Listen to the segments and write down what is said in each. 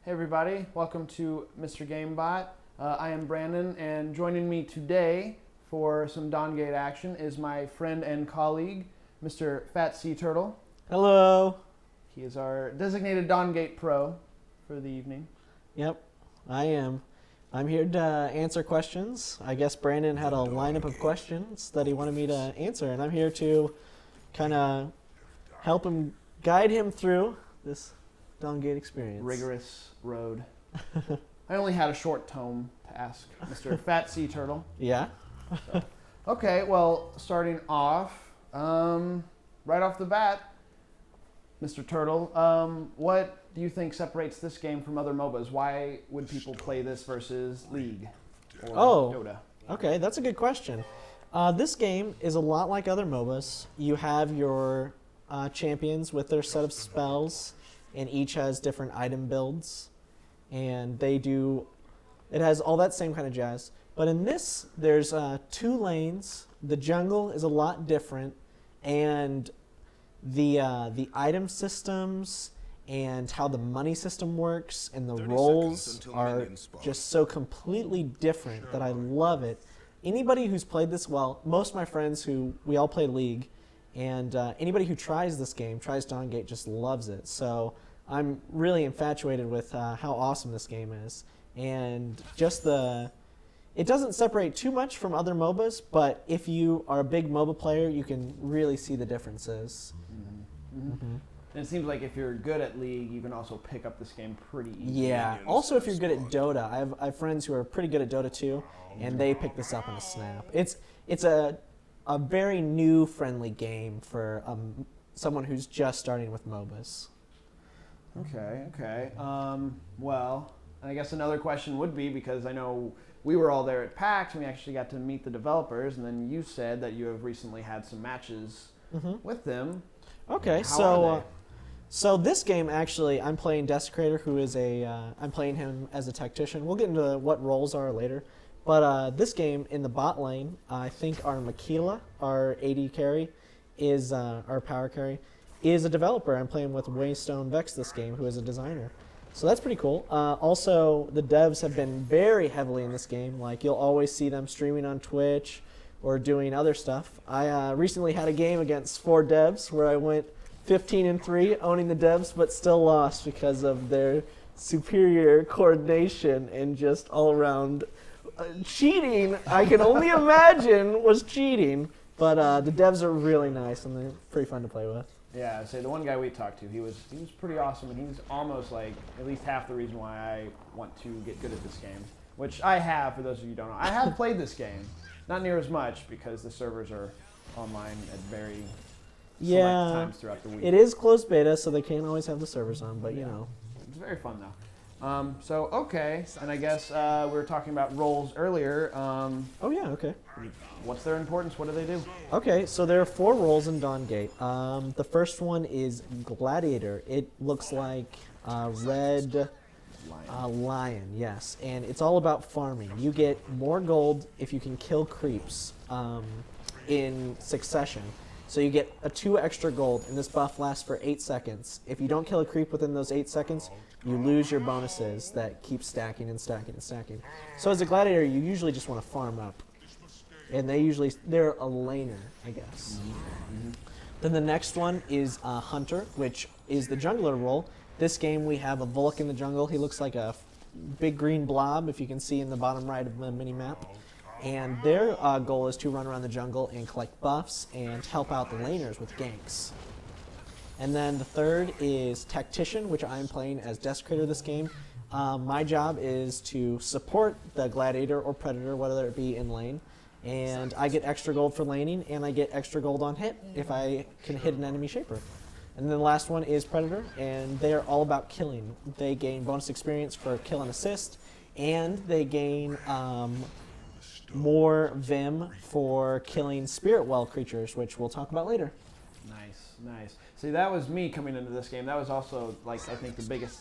Hey everybody, welcome to Mr. GameBot. I am Brandon, and joining me today for some Dawngate action is my friend and colleague, Mr. FatSeaTurtle. Hello. He is our designated Dawngate pro for the evening. Yep, I am. I'm here to answer questions. I guess Brandon had a lineup of questions that he wanted me to answer, and I'm here to kind of help him, guide him through this Dawngate experience. Rigorous road. I only had a short tome to ask Mr. FatSeaTurtle. Yeah? So, okay, well, starting off, right off the bat, Mr. Turtle, what do you think separates this game from other MOBAs? Why would people play this versus League or Dota? Okay, that's a good question. This game is a lot like other MOBAs. You have your champions with their set of spells, and each has different item builds, and it has all that same kind of jazz. But in this, there's 2 lanes. The jungle is a lot different, and the item systems and how the money system works and the roles are just so completely different that I love it. Anybody who's played this, well, most of my friends we all play League, and anybody who tries this game, tries Dawngate, just loves it. So I'm really infatuated with how awesome this game is. And just it doesn't separate too much from other MOBAs, but if you are a big MOBA player, you can really see the differences. Mm-hmm. Mm-hmm. And it seems like if you're good at League, you can also pick up this game pretty easily. Yeah. Also, if you're good at Dota, I have friends who are pretty good at Dota too, and they pick this up in a snap. It's a very new, friendly game for someone who's just starting with MOBAs. Okay. Well, I guess another question would be, because I know we were all there at PAX and we actually got to meet the developers, and then you said that you have recently had some matches with them. Okay, so this game actually, I'm playing Desecrator, who is I'm playing him as a tactician. We'll get into what roles are later. But this game, in the bot lane, I think our Makila, our AD carry, is our power carry, is a developer. I'm playing with Waystone Vex this game, who is a designer. So that's pretty cool. Also, the devs have been very heavily in this game. Like, you'll always see them streaming on Twitch or doing other stuff. I recently had a game against 4 devs where I went 15-3, owning the devs, but still lost because of their superior coordination and just all-around cheating. I can only imagine was cheating. But the devs are really nice, and they're pretty fun to play with. Yeah, I'd say the one guy we talked to, he was pretty awesome, and he's almost like at least half the reason why I want to get good at this game, which I have, for those of you who don't know. I have played this game, not near as much because the servers are online at very select times throughout the week. It is closed beta, so they can't always have the servers on, but you know. It's very fun, though. Okay, and I guess we were talking about roles earlier. Oh yeah, okay. What's their importance? What do they do? Okay, so there are 4 roles in Dawngate. The first one is Gladiator. It looks like a red lion, yes. And it's all about farming. You get more gold if you can kill creeps in succession. So you get 2 extra gold, and this buff lasts for 8 seconds. If you don't kill a creep within those 8 seconds, you lose your bonuses that keep stacking and stacking and stacking. So as a gladiator, you usually just want to farm up. And they're a laner, I guess. Mm-hmm. Then the next one is Hunter, which is the jungler role. This game we have a Volk in the jungle. He looks like a big green blob, if you can see in the bottom right of the mini-map. And their goal is to run around the jungle and collect buffs and help out the laners with ganks. And then the third is Tactician, which I'm playing as Desecrator this game. My job is to support the Gladiator or Predator, whether it be in lane. And I get extra gold for laning, and I get extra gold on hit if I can hit an enemy shaper. And then the last one is Predator, and they're all about killing. They gain bonus experience for kill and assist, and they gain more Vim for killing Spirit Well creatures, which we'll talk about later. Nice. See, that was me coming into this game. That was also, like, I think the biggest,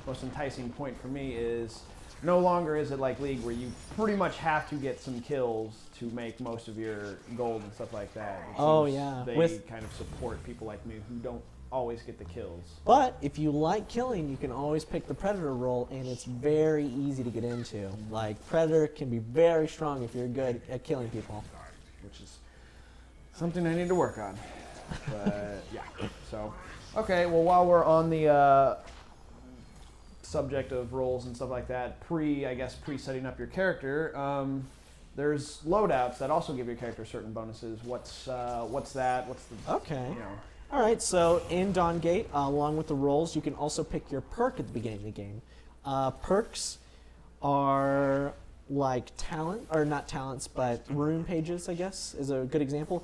most enticing point for me is no longer is it like League where you pretty much have to get some kills to make most of your gold and stuff like that. Oh, yeah. They kind of support people like me who don't always get the kills. But if you like killing, you can always pick the Predator role, and it's very easy to get into. Like, Predator can be very strong if you're good at killing people. Which is something I need to work on. But yeah, so okay. Well, while we're on the subject of roles and stuff like that, pre setting up your character, there's loadouts that also give your character certain bonuses. What's that? What's the Okay. You know. All right. So in Dawngate, along with the roles, you can also pick your perk at the beginning of the game. Perks are like talent, or not talents, but rune pages, I guess, is a good example.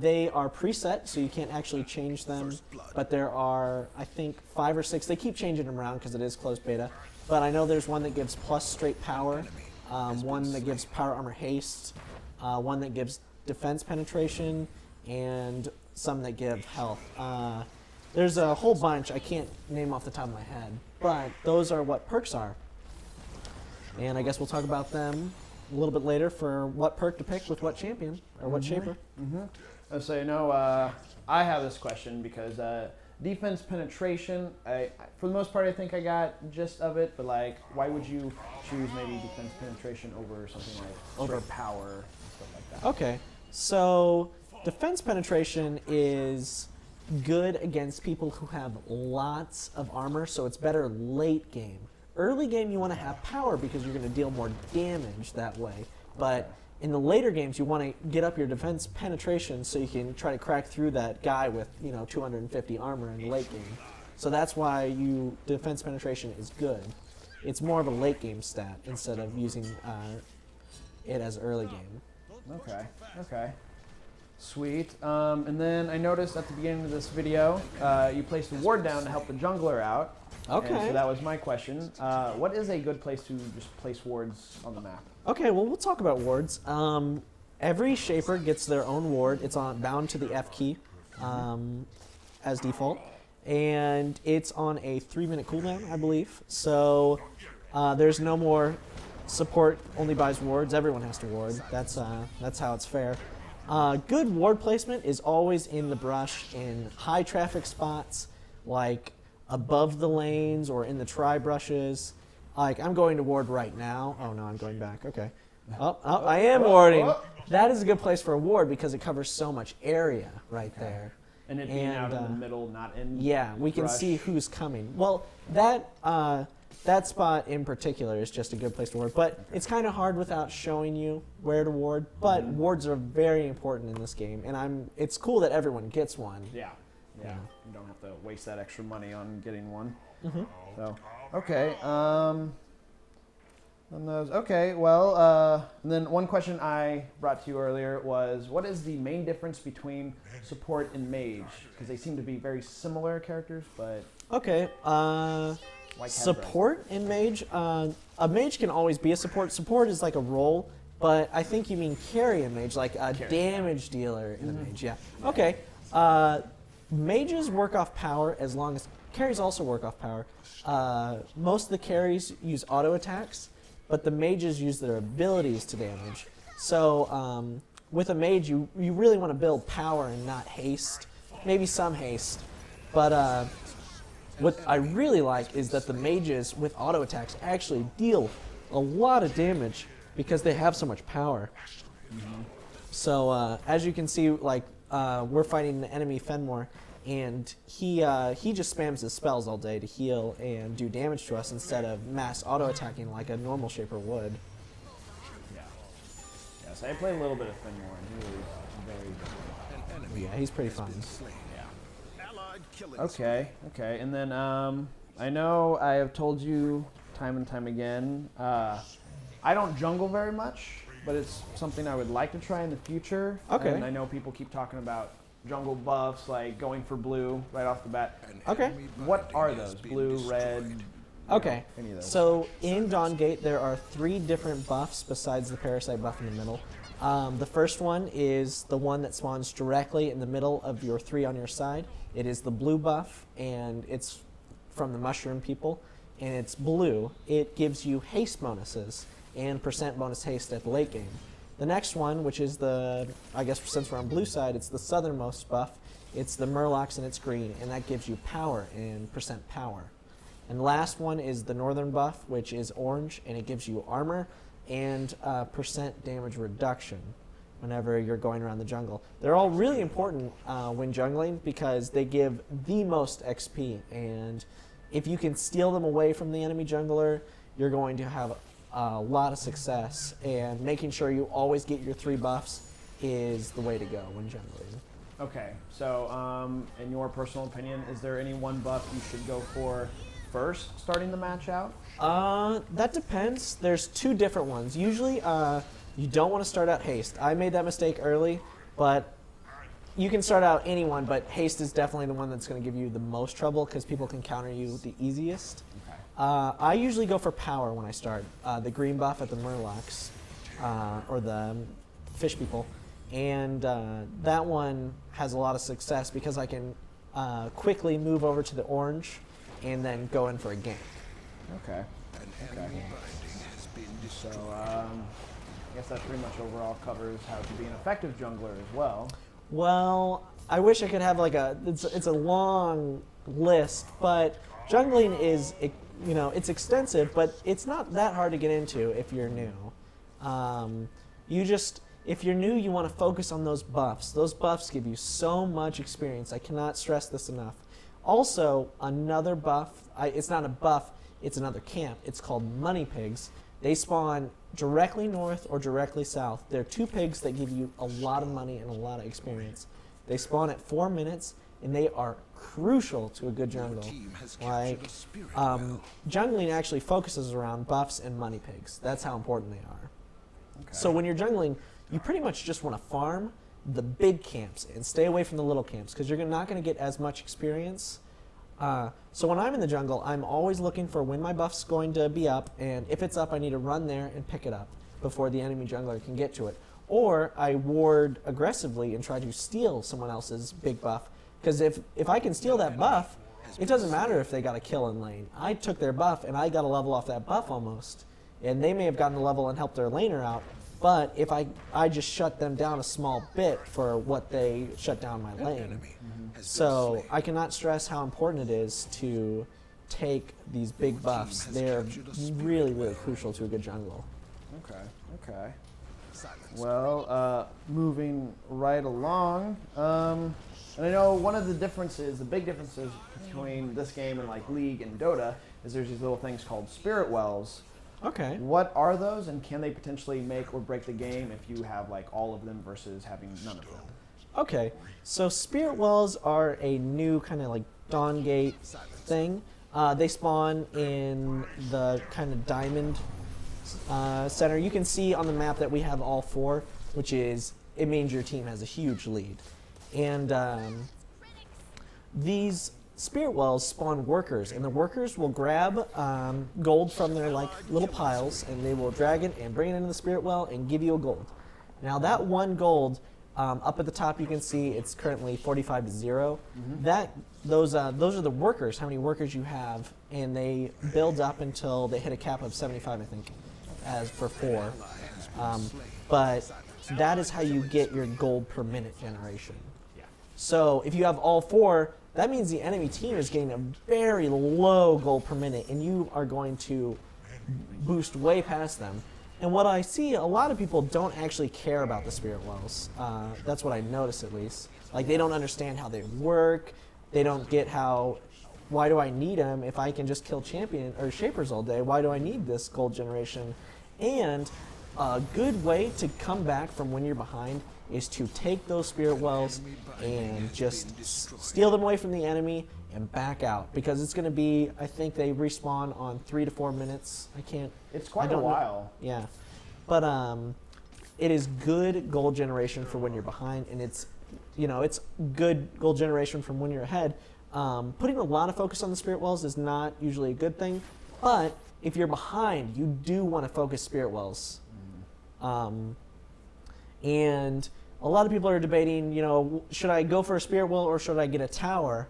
They are preset, so you can't actually change them, but there are, I think, 5 or 6. They keep changing them around because it is closed beta, but I know there's one that gives plus straight power, one that gives power armor haste, one that gives defense penetration, and some that give health. There's a whole bunch I can't name off the top of my head, but those are what perks are. And I guess we'll talk about them a little bit later for what perk to pick with what champion, or what shaper. So, you know, I have this question because defense penetration, for the most part, I think I got gist of it, but like, why would you choose maybe defense penetration over something like over power and stuff like that? Okay, so defense penetration is good against people who have lots of armor, so it's better late game. Early game, you want to have power because you're going to deal more damage that way. But in the later games, you want to get up your defense penetration so you can try to crack through that guy with 250 armor in the late game. So that's why defense penetration is good. It's more of a late game stat instead of using it as early game. Okay. Sweet. And then I noticed at the beginning of this video, you placed a ward down to help the jungler out. Okay. And so that was my question. What is a good place to just place wards on the map? Okay, well, we'll talk about wards. Every shaper gets their own ward. It's bound to the F key as default. And it's on a 3-minute cooldown, I believe. So there's no more support only buys wards. Everyone has to ward. That's how it's fair. Good ward placement is always in the brush in high traffic spots, like above the lanes or in the tri-brushes. Like, I'm going to ward right now. Oh, no, I'm going back. Okay. Oh, I am warding. That is a good place for a ward because it covers so much area right there. And it being out in the middle, not in yeah, we can see who's coming. Well, that spot in particular is just a good place to ward, but it's kind of hard without showing you where to ward. But wards are very important in this game, and it's cool that everyone gets one. Yeah. You don't have to waste that extra money on getting one. So, okay. And then one question I brought to you earlier was, what is the main difference between support and mage? Because they seem to be very similar characters, but... Okay, support and mage. A mage can always be a support. Support is like a role, but I think you mean carry a mage, like a damage dealer in a mage, yeah. Okay, mages work off power as long as... Carries also work off power. Most of the carries use auto attacks, but the mages use their abilities to damage. So with a mage, you really want to build power and not haste. Maybe some haste. But what I really like is that the mages with auto attacks actually deal a lot of damage because they have so much power. So as you can see, like we're fighting the enemy Fenmore, and he just spams his spells all day to heal and do damage to us instead of mass auto attacking like a normal shaper would. Yeah, so I played a little bit of Fenmore, and he was very... Yeah, he's pretty fun. Okay, and then I know I have told you time and time again, I don't jungle very much, but it's something I would like to try in the future. Okay. And I know people keep talking about jungle buffs, like going for blue right off the bat. Okay. What are those? Blue, red? Okay. Any of those? So in Dawngate, there are 3 different buffs besides the parasite buff in the middle. The first one is the one that spawns directly in the middle of your 3 on your side. It is the blue buff, and it's from the mushroom people, and it's blue. It gives you haste bonuses and % bonus haste at the late game. The next one, which is I guess since we're on blue side, it's the southernmost buff. It's the Murlocs and it's green, and that gives you power and percent power. And the last one is the northern buff, which is orange, and it gives you armor and percent damage reduction whenever you're going around the jungle. They're all really important when jungling because they give the most XP, and if you can steal them away from the enemy jungler, you're going to have a lot of success, and making sure you always get your 3 buffs is the way to go when jungling. Okay, so in your personal opinion, is there any one buff you should go for first starting the match out? That depends. There's 2 different ones. Usually, you don't want to start out haste. I made that mistake early, but you can start out any one, but haste is definitely the one that's going to give you the most trouble because people can counter you the easiest. Okay. I usually go for power when I start. The green buff at the Murlocs, or the fish people, and that one has a lot of success because I can quickly move over to the orange and then go in for a gank. Okay. Okay. So, I guess that pretty much overall covers how to be an effective jungler as well. Well, I wish I could have like it's a long list, but jungling is, it's extensive, but it's not that hard to get into if you're new. If you're new, you want to focus on those buffs. Those buffs give you so much experience. I cannot stress this enough. Also, another buff, it's not a buff, it's another camp. It's called money pigs. They spawn directly north or directly south. They're 2 pigs that give you a lot of money and a lot of experience. They spawn at 4 minutes, and they are crucial to a good jungle. Like, jungling actually focuses around buffs and money pigs. That's how important they are. Okay. So when you're jungling, you pretty much just want to farm the big camps and stay away from the little camps because you're not going to get as much experience. So when I'm in the jungle, I'm always looking for when my buff's going to be up, and if it's up, I need to run there and pick it up before the enemy jungler can get to it. Or I ward aggressively and try to steal someone else's big buff, because if I can steal that buff, it doesn't matter if they got a kill in lane. I took their buff and I got a level off that buff almost, and they may have gotten a level and helped their laner out, but if I just shut them down a small bit for what they shut down my lane. So I cannot stress how important it is to take these big buffs. They're really, really crucial to a good jungle. Okay, okay. Well, moving right along, and I know one of the differences, the big differences between this game and like League and Dota is there's these little things called spirit wells. Okay. What are those, and can they potentially make or break the game if you have like all of them versus having none of them? Okay, so spirit wells are a new kind of like Dawngate thing. They spawn in the kind of diamond center. You can see on the map that we have all 4, which it means your team has a huge lead. And these spirit wells spawn workers, and the workers will grab gold from their like little piles, and they will drag it and bring it into the spirit well and give you a gold. Now that 1 gold, up at the top you can see it's currently 45 to 0. Those are the workers, how many workers you have, and they build up until they hit a cap of 75, I think, as for 4. But that is how you get your gold per minute generation. So if you have all 4, that means the enemy team is getting a very low gold per minute, and you are going to boost way past them. And what I see, a lot of people don't actually care about the spirit wells. That's what I notice, at least. Like, they don't understand how they work. They don't get why do I need them if I can just kill champion or shapers all day? Why do I need this gold generation? And a good way to come back from when you're behind is to take those spirit wells and just steal them away from the enemy and back out, because it's going to be, I think they respawn on 3 to 4 minutes. It's quite a while. Yeah, but it is good gold generation for when you're behind, and it's good gold generation from when you're ahead. Putting a lot of focus on the spirit wells is not usually a good thing, but if you're behind, you do want to focus spirit wells. And a lot of people are debating, should I go for a spirit well or should I get a tower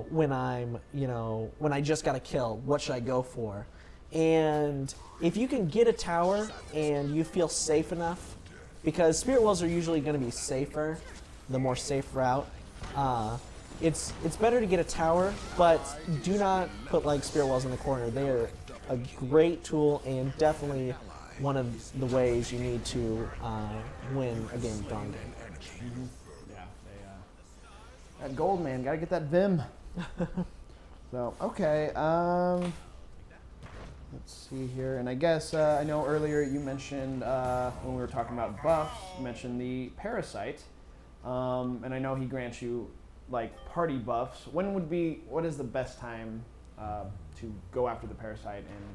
when I just got a kill? What should I go for? And if you can get a tower and you feel safe enough, because spirit wells are usually going to be safer, the more safe route. It's better to get a tower, but do not put like spear walls in the corner. They are a great tool and definitely one of the ways you need to win a game of Dawngate. Yeah, that gold, man. Gotta get that Vim. So, okay. Let's see here. And I guess I know earlier you mentioned when we were talking about buffs, you mentioned the Parasite. And I know he grants you like party buffs. What is the best time to go after the Parasite and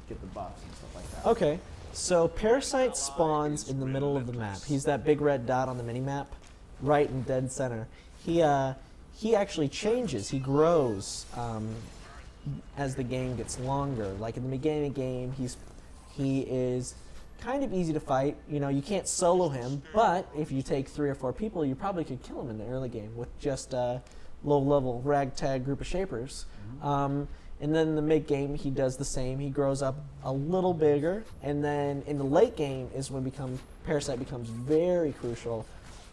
get the buffs and stuff like that? Okay, so Parasite spawns in the middle of the map. He's that big red dot on the mini-map, right in dead center. He actually changes. He grows as the game gets longer. Like in the beginning of the game, he is kind of easy to fight. You know, you can't solo him, but if you take 3 or 4 people, you probably could kill him in the early game with just a low-level ragtag group of shapers. And then in the mid-game, he does the same. He grows up a little bigger, and then in the late game is when Parasite becomes very crucial,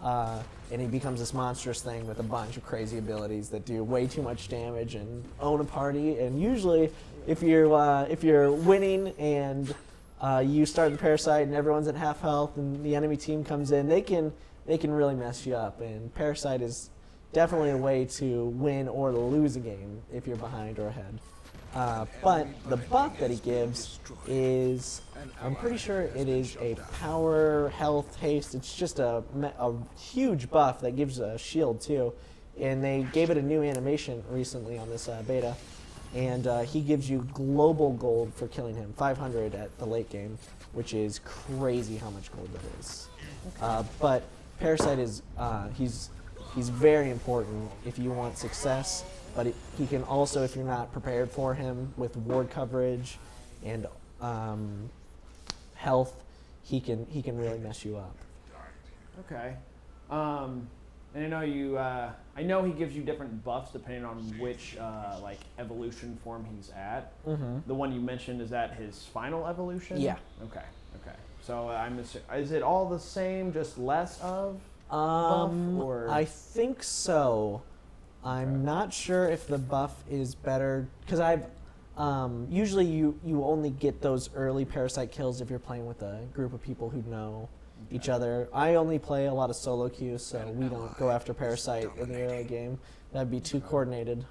and he becomes this monstrous thing with a bunch of crazy abilities that do way too much damage and own a party. And usually, if you're winning and you start the Parasite and everyone's at half health and the enemy team comes in, they can really mess you up. And Parasite is definitely a way to win or to lose a game if you're behind or ahead. But the buff that he gives is, I'm pretty sure it is a power, health, haste. It's just a huge buff that gives a shield too. And they gave it a new animation recently on this beta. And he gives you global gold for killing him, 500 at the late game, which is crazy how much gold that is. But Parasite is, he's very important if you want success, but he can also, if you're not prepared for him with ward coverage and health, he can really mess you up. Okay. And I know he gives you different buffs depending on which like evolution form he's at. The one you mentioned, is that his final evolution? Yeah. Okay. So is it all the same, just less of buff, or? I think so. I'm not sure if the buff is better, because usually you only get those early Parasite kills if you're playing with a group of people who know each other. I only play a lot of solo queues, so we don't go after Parasite in the early game. That'd be too coordinated.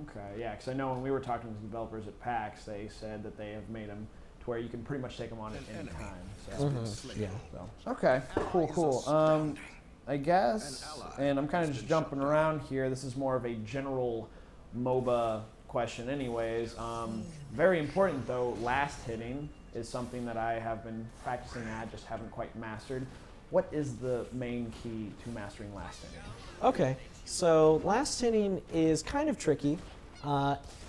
Okay, yeah, because I know when we were talking to developers at PAX, they said that they have made them to where you can pretty much take them on at any time. So. Yeah. So, okay, cool. I guess, and I'm kind of just jumping around here. This is more of a general MOBA question anyways. Very important though, last hitting is something that I have been practicing at, just haven't quite mastered. What is the main key to mastering last hitting? Okay, so last hitting is kind of tricky.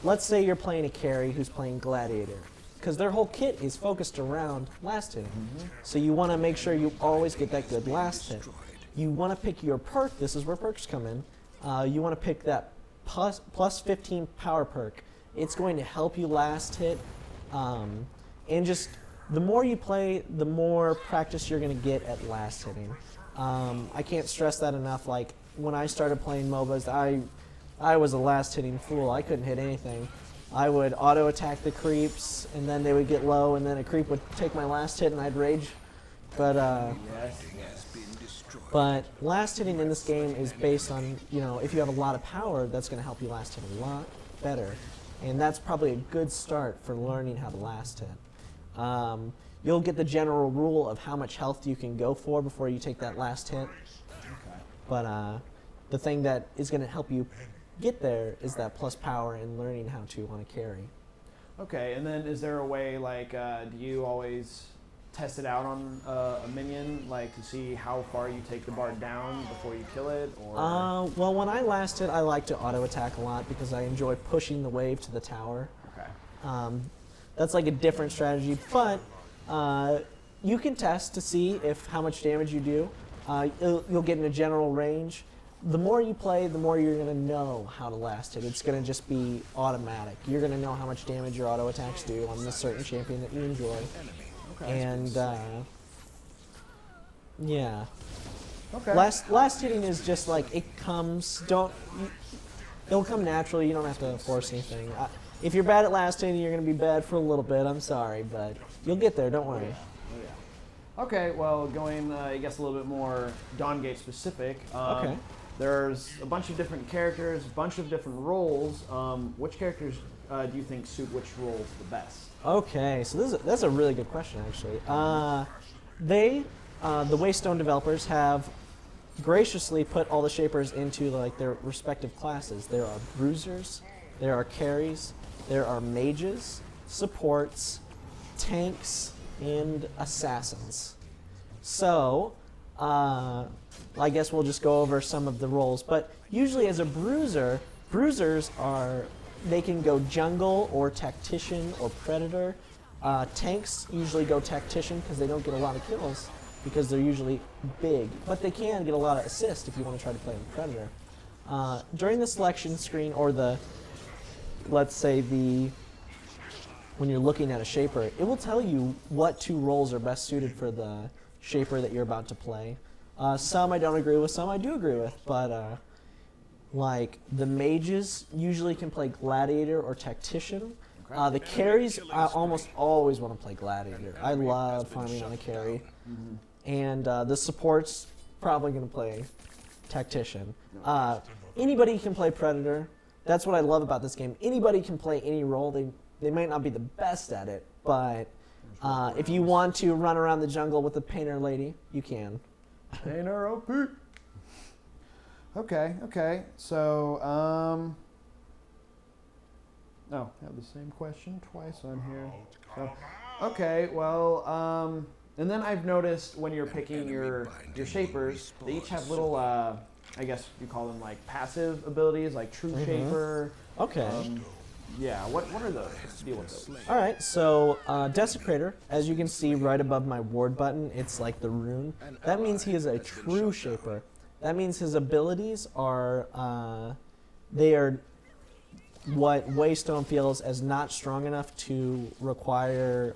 Let's say you're playing a carry who's playing Gladiator, because their whole kit is focused around last hitting. So you want to make sure you always get that good last hit. You want to pick your perk. This is where perks come in. You want to pick that plus 15 power perk. It's going to help you last hit. And just the more you play, the more practice you're going to get at last hitting. I can't stress that enough. Like when I started playing MOBAs, I was a last hitting fool. I couldn't hit anything. I would auto attack the creeps, and then they would get low, and then a creep would take my last hit, and I'd rage. But But last hitting in this game is based on, if you have a lot of power, that's going to help you last hit a lot better. And that's probably a good start for learning how to last hit. You'll get the general rule of how much health you can go for before you take that last hit. Okay. But the thing that is going to help you get there is that plus power and learning how to want to carry. Okay, and then is there a way, like, do you always test it out on a minion, like to see how far you take the bard down before you kill it? Or? Well, when I last hit, I like to auto attack a lot because I enjoy pushing the wave to the tower. Okay. That's like a different strategy, but you can test to see how much damage you do. You'll get in a general range. The more you play, the more you're going to know how to last hit. It's going to just be automatic. You're going to know how much damage your auto attacks do on this certain champion that you enjoy. Okay. And yeah. Okay. Last hitting is just like it comes. It'll come naturally. You don't have to force anything. If you're bad at last hitting, you're gonna be bad for a little bit. I'm sorry, but you'll get there. Don't worry. Oh, yeah. Okay, well, going, I guess, a little bit more Dawngate specific. Okay. There's a bunch of different characters, a bunch of different roles. Which characters do you think suit which roles the best? Okay, so that's a really good question, actually. The Waystone developers have graciously put all the shapers into like their respective classes. There are bruisers, there are carries, there are mages, supports, tanks, and assassins. So, I guess we'll just go over some of the roles. But usually as a bruiser, bruisers they can go jungle or tactician or predator. Tanks usually go tactician because they don't get a lot of kills because they're usually big. But they can get a lot of assists if you want to try to play the predator. During the selection screen or let's say when you're looking at a shaper, it will tell you what two roles are best suited for the shaper that you're about to play. Some I don't agree with, some I do agree with, but like the mages usually can play gladiator or tactician. The carries, I almost always want to play gladiator. I love farming on a carry. And the support's probably going to play tactician. Anybody can play predator. That's what I love about this game. Anybody can play any role. They might not be the best at it, but if you want to run around the jungle with a painter lady, you can. Painter OP. Okay. So, I have the same question twice on here. So, okay, well, and then I've noticed when you're picking your shapers, they each have little, I guess you call them like passive abilities, like True Shaper. Okay. Yeah, what are those? Let's deal with those. All right, so Desecrator, as you can see right above my ward button, it's like the rune. That means he is a true shaper. That means his abilities are, they are what Waystone feels as not strong enough to require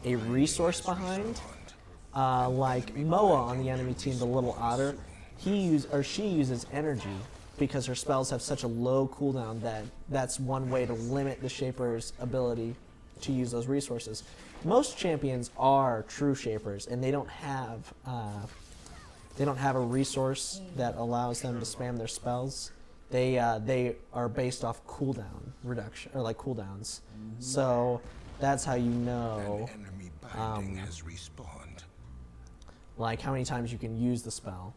a resource behind. Like Moa on the enemy team, the little otter, she uses energy because her spells have such a low cooldown that's one way to limit the shaper's ability to use those resources. Most champions are true shapers, and they don't have a resource that allows them to spam their spells. They are based off cooldown reduction or like cooldowns. So that's how you know like how many times you can use the spell.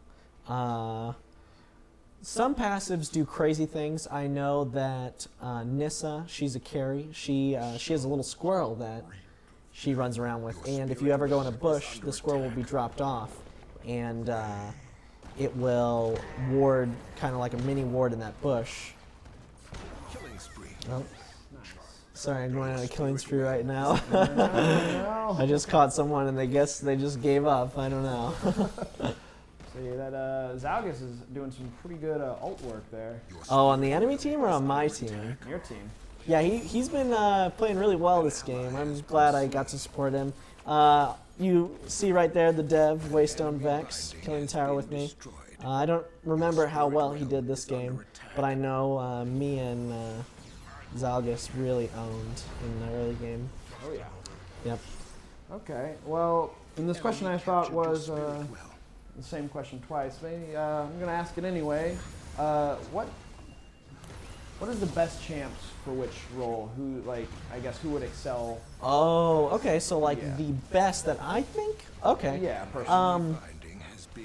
Some passives do crazy things. I know that Nissa, she's a carry. She has a little squirrel that she runs around with, and if you ever go in a bush, the squirrel will be dropped off, and it will ward, kind of like a mini ward in that bush. Oh. Sorry, I'm going on a killing spree right now. I just caught someone and they just gave up. I don't know. See that Zalgus is doing some pretty good ult work there. Oh, on the enemy team or on my team? Your team. Yeah, he's been playing really well this game. I'm glad I got to support him. You see right there the dev, Waystone Vex, killing tower with me. I don't remember how well he did this game, but I know me and Zalgus really owned in the early game. Oh yeah. Yep. Okay, well, and this question I thought was the same question twice. Maybe I'm going to ask it anyway. What is the best champs for which role? Who, like, I guess, who would excel? Oh, okay, so like the best that I think? Okay. Yeah, personally.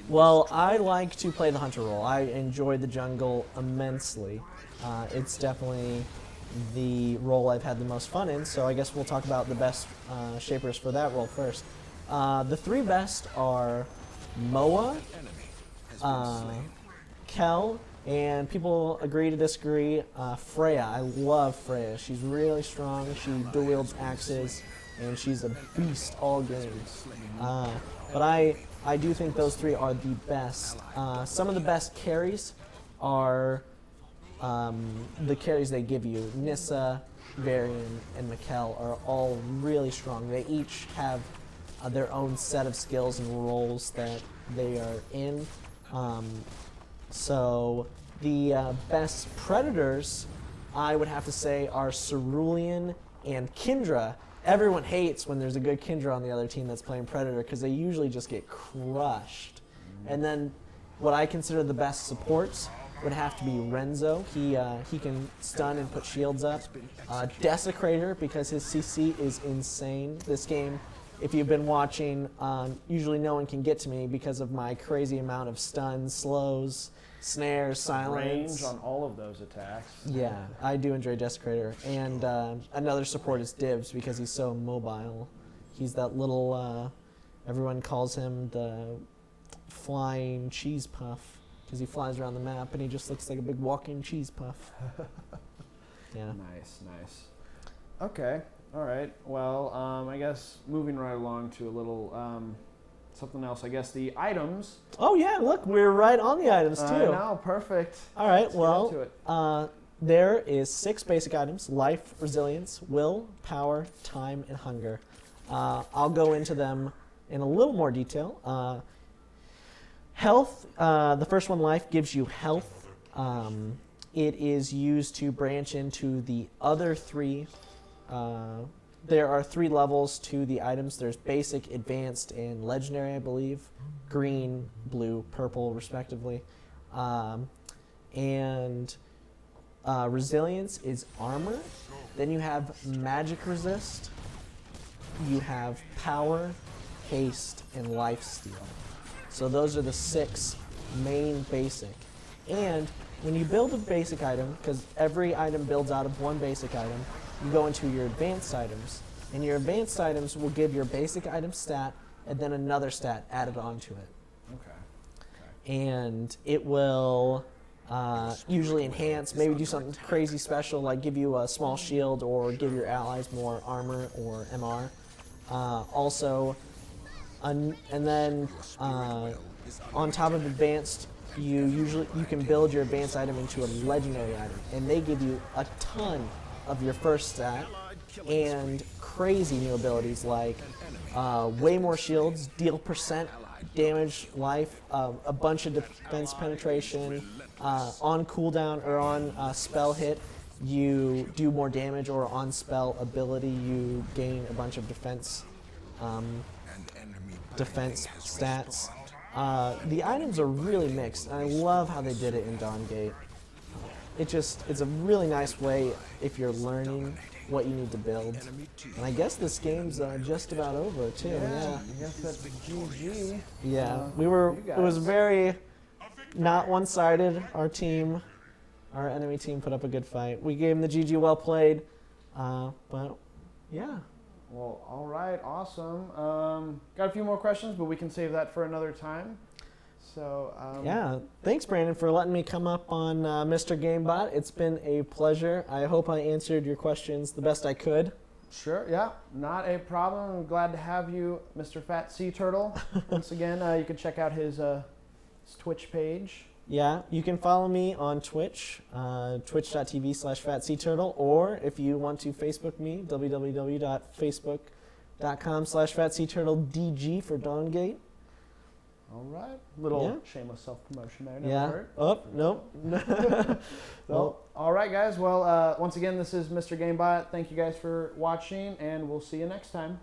Well, I like to play the hunter role. I enjoy the jungle immensely. It's definitely the role I've had the most fun in, so I guess we'll talk about the best shapers for that role first. The three best are Moa, Kel, and people agree to disagree, Freya. I love Freya. She's really strong. She dual wields axes, and she's a beast all game. But I do think those three are the best. Some of the best carries are the carries they give you. Nissa, Varian, and Mikkel are all really strong. They each have their own set of skills and roles that they are in. So the best predators, I would have to say, are Cerulean and Kindra. Everyone hates when there's a good Kindra on the other team that's playing Predator because they usually just get crushed. And then what I consider the best supports would have to be Renzo. He can stun and put shields up. Desecrator, because his CC is insane. This game, if you've been watching, usually no one can get to me because of my crazy amount of stuns, slows, snares, silence. Range on all of those attacks. Yeah, I do enjoy Desecrator. And another support is Divs because he's so mobile. He's that little, everyone calls him the flying cheese puff because he flies around the map and he just looks like a big walking cheese puff. Yeah. Nice. Okay, all right. Well, I guess moving right along to a little something else. I guess the items. Oh yeah, look, we're right on the items too. No, perfect. All right, Let's well, get into it. there is 6 basic items: life, resilience, will, power, time, and hunger. I'll go into them in a little more detail. Health, the first one, life, gives you health. It is used to branch into the other 3. There are 3 levels to the items. There's basic, advanced, and legendary, I believe. Green, blue, purple, respectively. And resilience is armor. Then you have magic resist. You have power, haste, and lifesteal. So those are the 6 main basic. And when you build a basic item, because every item builds out of one basic item, you go into your advanced items. And your advanced items will give your basic item stat and then another stat added onto it. Okay. And it will usually enhance, maybe do something crazy special like give you a small shield or give your allies more armor or MR. And then on top of advanced, you can build your advanced item into a legendary item, and they give you a ton of your first stat and crazy new abilities like way more shields, deal percent damage, life, a bunch of defense penetration, on cooldown or on spell hit you do more damage, or on spell ability you gain a bunch of defense stats. The items are really mixed, and I love how they did it in Dawngate. It's a really nice way if you're learning what you need to build. And I guess this game's just about over too. Yeah. I guess that's GG. Yeah, it was very not one-sided. Our enemy team put up a good fight. We gave them the GG, well played. But yeah. Well, all right, awesome. Got a few more questions, but we can save that for another time. So yeah, thanks, Brandon, for letting me come up on Mr. GameBot. It's been a pleasure. I hope I answered your questions the best I could. Sure, yeah, not a problem. I'm glad to have you, Mr. FatSeaTurtle. Once again, you can check out his Twitch page. Yeah, you can follow me on Twitch, twitch.tv/FatSeaTurtle, or if you want to Facebook me, www.facebook.com/FatSeaTurtleDG for Dawngate. All right, little shameless self-promotion there. Never hurt. Oh, nope. Well, all right, guys. Well, once again, this is Mr. GameBot. Thank you guys for watching, and we'll see you next time.